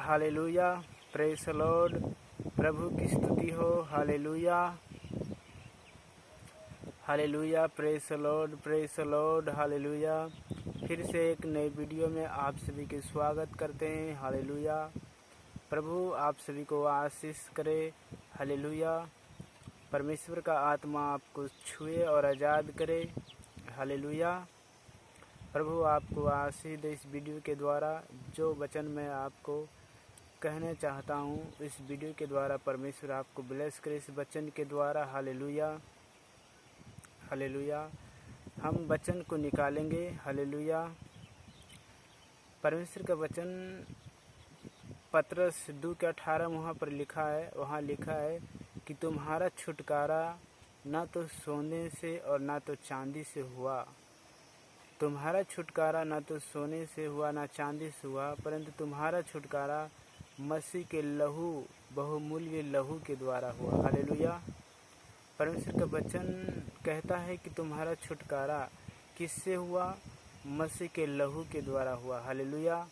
Hallelujah, praise the Lord. प्रभु की स्तुति हो। Hallelujah, hallelujah, praise the Lord, praise the Lord, hallelujah. फिर से एक नई वीडियो में आप सभी के स्वागत करते हैं। हालेलुया, प्रभु आप सभी को आशीष करे। हालेलुया, परमेश्वर का आत्मा आपको छुए और आज़ाद करे। हालेलुया, प्रभु आपको आशीष दे। इस वीडियो के द्वारा जो वचन मैं आपको कहना चाहता हूँ, इस वीडियो के द्वारा परमेश्वर आपको ब्लेस करे इस वचन के द्वारा। Hallelujah, hallelujah. हम वचन को निकालेंगे। हालेलुया, परमेश्वर का वचन पतरस 2:18 वहाँ पर लिखा है। वहाँ लिखा है कि तुम्हारा छुटकारा ना तो सोने से और ना तो चांदी से हुआ। तुम्हारा छुटकारा ना तो सोने से हुआ ना चांदी से हुआ, परंतु तुम्हारा छुटकारा मसीह के लहू, बहुमूल्य लहू के द्वारा हुआ। हालेलुया, परमेश्वर का वचन कहता है कि तुम्हारा छुटकारा किससे हुआ? मसीह के लहू के द्वारा हुआ। हालेलुया,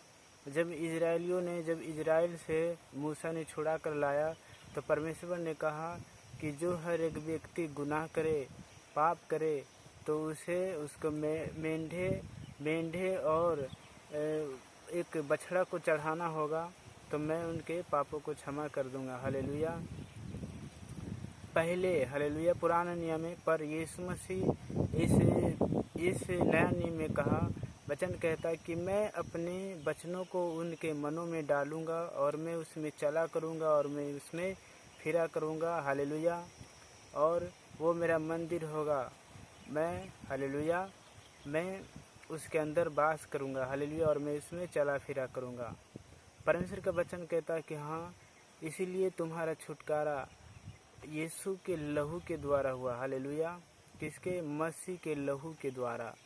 जब इजराइल से मूसा ने छुड़ा कर लाया, तो परमेश्वर ने कहा कि जो हर एक व्यक्ति गुनाह करे, पाप करे, तो उसको मेंढे और एक बछड़ा को चढ़ाना होगा, तो मैं उनके पापों को क्षमा कर दूंगा। हालेलुया, पहले हालेलुया पुराने नियम में, पर यीशु मसीह इस नया नियम में कहा, वचन कहता कि मैं अपने वचनों को उनके मनों में डालूंगा और मैं उसमें चला करूंगा और मैं उसमें फिरा करूंगा। हालेलुया, और वो मेरा मंदिर होगा। हालेलुया, मैं उसके अंदर वास करूंगा। हालेलुया, और मैं उसमें चला फिरा करूंगा। परमेश्वर का वचन कहता है कि हाँ, इसीलिए तुम्हारा छुटकारा यीशु के लहू के द्वारा हुआ। हालेलुया, किसके? मसीह के लहू के द्वारा।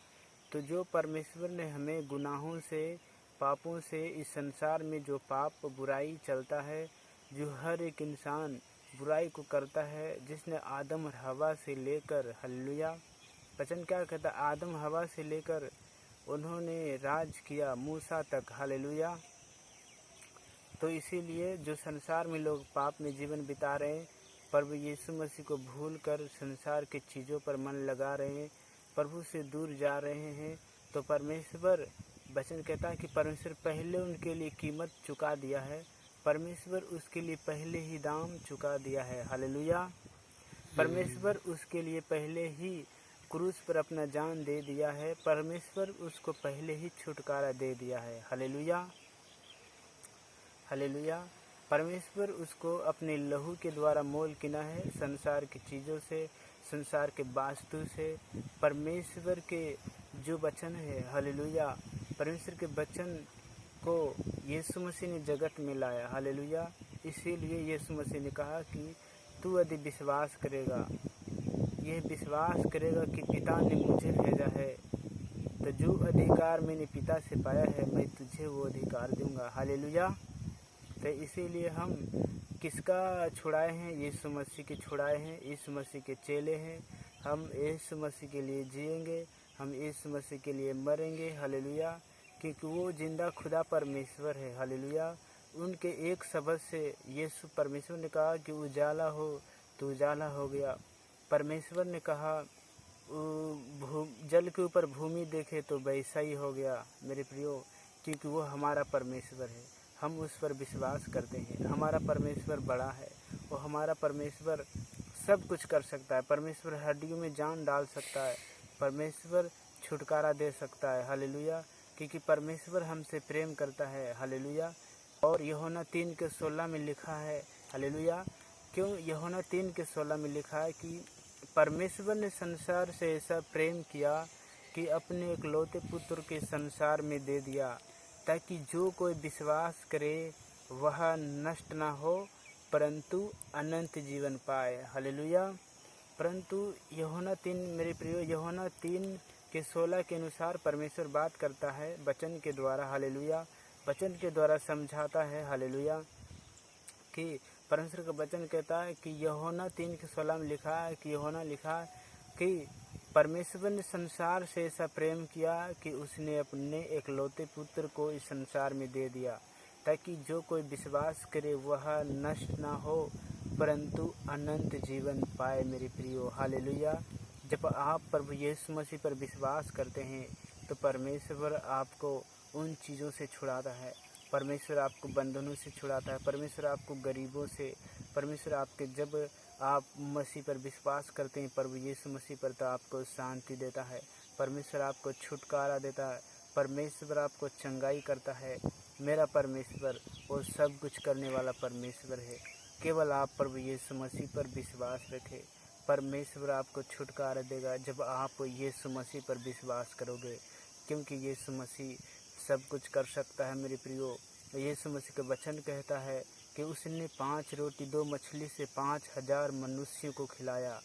तो जो परमेश्वर ने हमें गुनाहों से, पापों से, इस संसार में जो पाप बुराई चलता है, जो हर एक इंसान बुराई को करता है, जिसने आदम और हवा से लेकर, हालेलुया, वचन क्या कहता? आदम हवा से लेकर उन्होंने राज किया मूसा तक। हालेलुया, तो इसीलिए जो संसार में लोग पाप में जीवन बिता रहे हैं, प्रभु यीशु मसीह को भूलकर संसार की चीज़ों पर मन लगा रहे हैं, प्रभु से दूर जा रहे हैं, तो परमेश्वर वचन कहता है कि परमेश्वर पहले उनके लिए कीमत चुका दिया है। परमेश्वर उसके लिए पहले ही दाम चुका दिया है। हालेलुया, परमेश्वर उसके लिए पहले ही क्रूस पर अपना जान दे दिया है। परमेश्वर उसको पहले ही छुटकारा दे दिया है। हालेलुया, हालेलुया, परमेश्वर उसको अपने लहू के द्वारा मोल किना है, संसार की चीज़ों से, संसार के वास्तु से। परमेश्वर के जो वचन है, हालेलुया, परमेश्वर के वचन को यीशु मसीह ने जगत में लाया। हालेलुया, इसीलिए यीशु मसीह ने कहा कि तू यदि विश्वास करेगा, यह विश्वास करेगा कि पिता ने मुझे भेजा है, तो जो अधिकार मैंने पिता से पाया है, मैं तुझे वो अधिकार दूंगा। हालेलुया, तो इसीलिए हम किसका छुड़ाए हैं? यीशु मसीह के छुड़ाए हैं, यीशु मसीह के चेले हैं। हम यीशु मसीह के लिए जिएंगे, हम यीशु मसीह के लिए मरेंगे। हालेलुया, क्योंकि वो जिंदा खुदा परमेश्वर है। हालेलुया, उनके एक शब्द से यीशु परमेश्वर ने कहा कि उजाला हो, तो उजाला हो गया। परमेश्वर ने कहा जल के ऊपर भूमि देखे, तो वैसा ही हो गया मेरे प्रियो, क्योंकि वो हमारा परमेश्वर है। हम उस पर विश्वास करते हैं। हमारा परमेश्वर बड़ा है, वो हमारा परमेश्वर सब कुछ कर सकता है। परमेश्वर हड्डियों में जान डाल सकता है, परमेश्वर छुटकारा दे सकता है। हालेलुया, क्योंकि परमेश्वर हमसे प्रेम करता है। हालेलुया, और यूहन्ना 3:16 में लिखा है। हालेलुया, क्यों? यूहन्ना 3:16 में लिखा है कि परमेश्वर ने संसार से ऐसा प्रेम किया कि अपने इकलौते पुत्र के संसार में दे दिया, ताकि जो कोई विश्वास करे वह नष्ट ना हो, परंतु अनंत जीवन पाए। हालेलुया, परंतु यूहन्ना 3 मेरे प्रियो, यूहन्ना 3:16 के अनुसार परमेश्वर बात करता है वचन के द्वारा। हालेलुया, वचन के द्वारा समझाता है। हालेलुया, कि परमेश्वर का वचन कहता है कि यूहन्ना 3:16 में लिखा है कि यूहन्ना लिखा कि परमेश्वर ने संसार से ऐसा प्रेम किया कि उसने अपने एकलौते पुत्र को इस संसार में दे दिया, ताकि जो कोई विश्वास करे वह नष्ट ना हो परंतु अनंत जीवन पाए। मेरे प्रियो, हालेलुया। जब आप प्रभु यीशु मसीह पर विश्वास करते हैं तो परमेश्वर आपको उन चीज़ों से छुड़ाता है। परमेश्वर आपको बंधनों से छुड़ाता है। परमेश्वर आपको गरीबों से, परमेश्वर आपके, जब आप मसीह पर विश्वास करते हैं, प्रभु यीशु मसीह पर, तो आपको शांति देता है। परमेश्वर आपको छुटकारा देता है। परमेश्वर आपको चंगाई करता है। मेरा परमेश्वर वो सब कुछ करने वाला परमेश्वर है। केवल आप प्रभु यीशु मसीह पर विश्वास रखें। परमेश्वर आपको छुटकारा देगा जब आप यीशु मसीह पर विश्वास करोगे, क्योंकि यीशु मसीह सब कुछ कर सकता है। मेरे प्रियो, यीशु मसीह का वचन कहता है कि उसने 5 रोटी 2 मछली से 5000 मनुष्यों को खिलाया,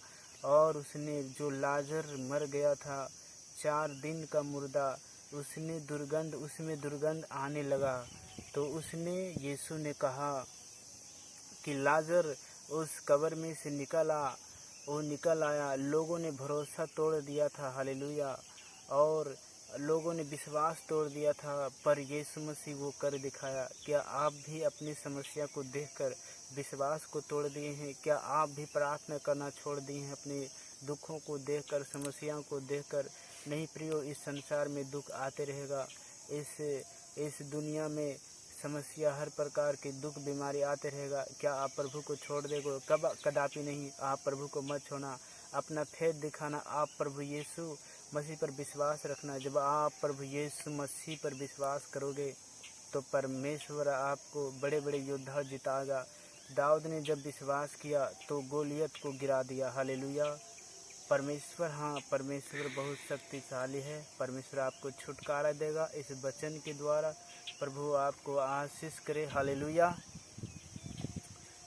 और उसने जो लाजर मर गया था 4 दिन का मुर्दा, उसमें दुर्गंध आने लगा, तो यीशु ने कहा कि लाजर उस कब्र में से निकल आया। लोगों ने भरोसा तोड़ दिया था, हालेलुया, और लोगों ने विश्वास तोड़ दिया था, पर यीशु मसीह वो कर दिखाया। क्या आप भी अपनी समस्या को देखकर विश्वास को तोड़ दिए हैं? क्या आप भी प्रार्थना करना छोड़ दिए हैं अपने दुखों को देखकर, समस्याओं को देखकर? नहीं प्रियो, इस संसार में दुख आते रहेगा। इस दुनिया में समस्या, हर प्रकार के दुख बीमारी आते रहेगा। क्या आप प्रभु को छोड़ देगो? कदापि नहीं। आप प्रभु को मत छोड़ना, अपना फेथ दिखाना, आप प्रभु यीशु मसीह पर विश्वास रखना। जब आप प्रभु यीशु मसीह पर विश्वास करोगे तो परमेश्वर आपको बड़े बड़े योद्धा जिताएगा। दाऊद ने जब विश्वास किया तो गोलियत को गिरा दिया, हालेलुया। परमेश्वर, हाँ, परमेश्वर बहुत शक्तिशाली है। परमेश्वर आपको छुटकारा देगा इस वचन के द्वारा। प्रभु आपको आशीष करे, हालेलुया,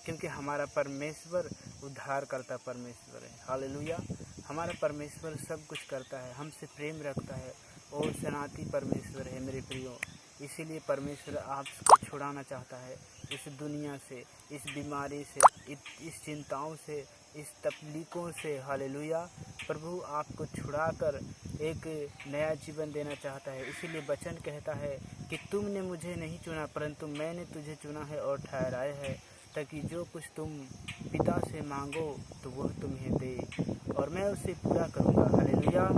क्योंकि हमारा परमेश्वर उद्धार करता परमेश्वर है, हालेलुया। हमारा परमेश्वर सब कुछ करता है, हमसे प्रेम रखता है और सनाती परमेश्वर है। मेरे प्रियो, इसीलिए परमेश्वर आपको छुड़ाना चाहता है इस दुनिया से, इस बीमारी से, इस चिंताओं से, इस तकलीफ़ों से, हालेलुया। प्रभु आपको छुड़ाकर एक नया जीवन देना चाहता है। इसीलिए वचन कहता है कि तुमने मुझे नहीं चुना परंतु मैंने तुझे चुना है और ठहराया है, ताकि जो कुछ तुम पिता से मांगो तो वह तुम्हें दे और मैं उसे पूरा करूँगा, हालेलुया।